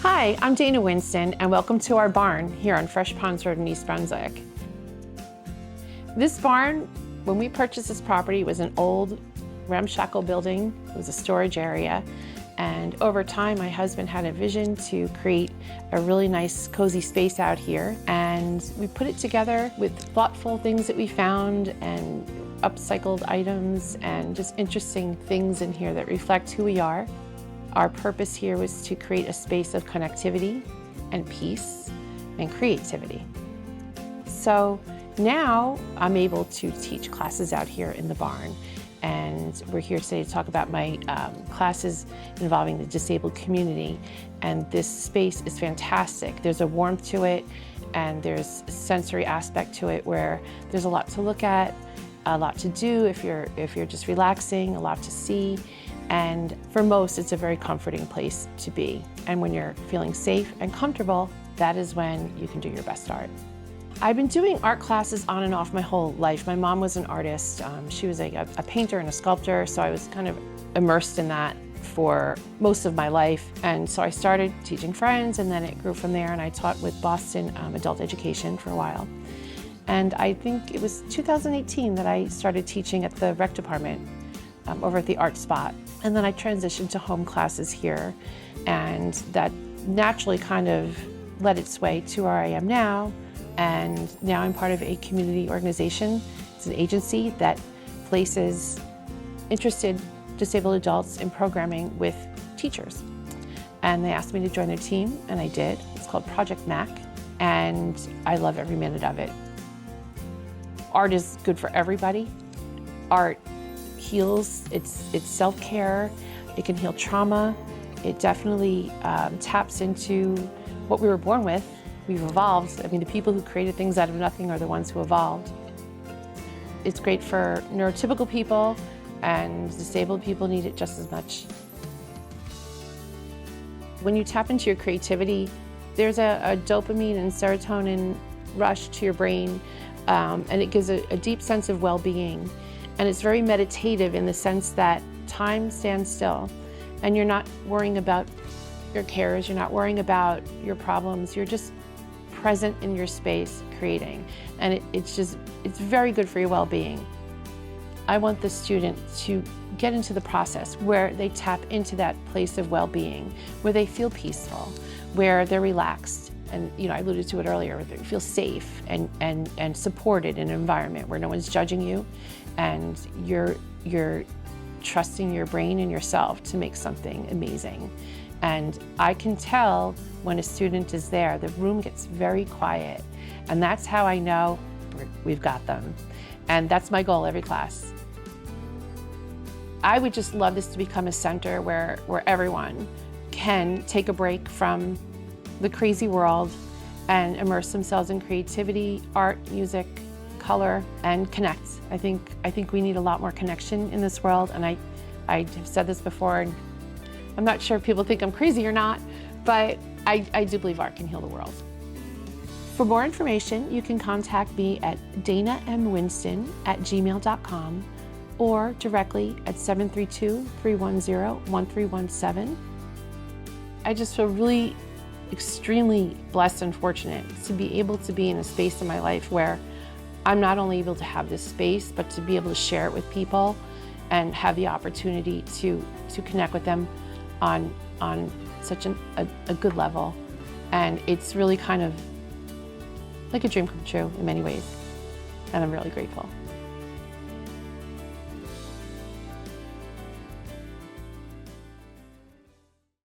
Hi, I'm Dana Winston, and welcome to our barn here on Fresh Ponds Road in East Brunswick. This barn, when we purchased this property, was an old ramshackle building. It was a storage area, and over time my husband had a vision to create a really nice cozy space out here, and we put it together with thoughtful things that we found and upcycled items and just interesting things in here that reflect who we are. Our purpose here was to create a space of connectivity and peace and creativity. So now I'm able to teach classes out here in the barn, and we're here today to talk about my classes involving the disabled community. And this space is fantastic. There's a warmth to it, and there's a sensory aspect to it where there's a lot to look at, a lot to do if you're just relaxing, a lot to see. And for most, it's a very comforting place to be. And when you're feeling safe and comfortable, that is when you can do your best art. I've been doing art classes on and off my whole life. My mom was an artist. She was a painter and a sculptor, so I was kind of immersed in that for most of my life. And so I started teaching friends, and then it grew from there, and I taught with Boston Adult Education for a while. And I think it was 2018 that I started teaching at the rec department over at the Art Spot. And then I transitioned to home classes here, and that naturally kind of led its way to where I am now. And now I'm part of a community organization. It's an agency that places interested disabled adults in programming with teachers. And they asked me to join their team, and I did. It's called Project MAC, and I love every minute of it. Art is good for everybody. Art heals, it's self-care, it can heal trauma, it definitely taps into what we were born with. We've evolved. I mean, the people who created things out of nothing are the ones who evolved. It's great for neurotypical people, and disabled people need it just as much. When you tap into your creativity, there's a dopamine and serotonin rush to your brain, and it gives a deep sense of well-being. And it's very meditative in the sense that time stands still, and you're not worrying about your cares, you're not worrying about your problems, you're just present in your space creating. And it's very good for your well-being. I want the student to get into the process where they tap into that place of well-being, where they feel peaceful, where they're relaxed. And I alluded to it earlier, where they feel safe and supported in an environment where no one's judging you, and you're trusting your brain and yourself to make something amazing. And I can tell when a student is there, the room gets very quiet, and that's how I know we've got them. And that's my goal every class. I would just love this to become a center where everyone can take a break from the crazy world and immerse themselves in creativity, art, music, color, and connect. I think we need a lot more connection in this world, and I have said this before, and I'm not sure if people think I'm crazy or not, but I do believe art can heal the world. For more information, you can contact me at danamwinston@gmail.com or directly at 732-310-1317. I just feel really extremely blessed and fortunate to be able to be in a space in my life where I'm not only able to have this space, but to be able to share it with people and have the opportunity to connect with them on such a good level. And it's really kind of like a dream come true in many ways, and I'm really grateful.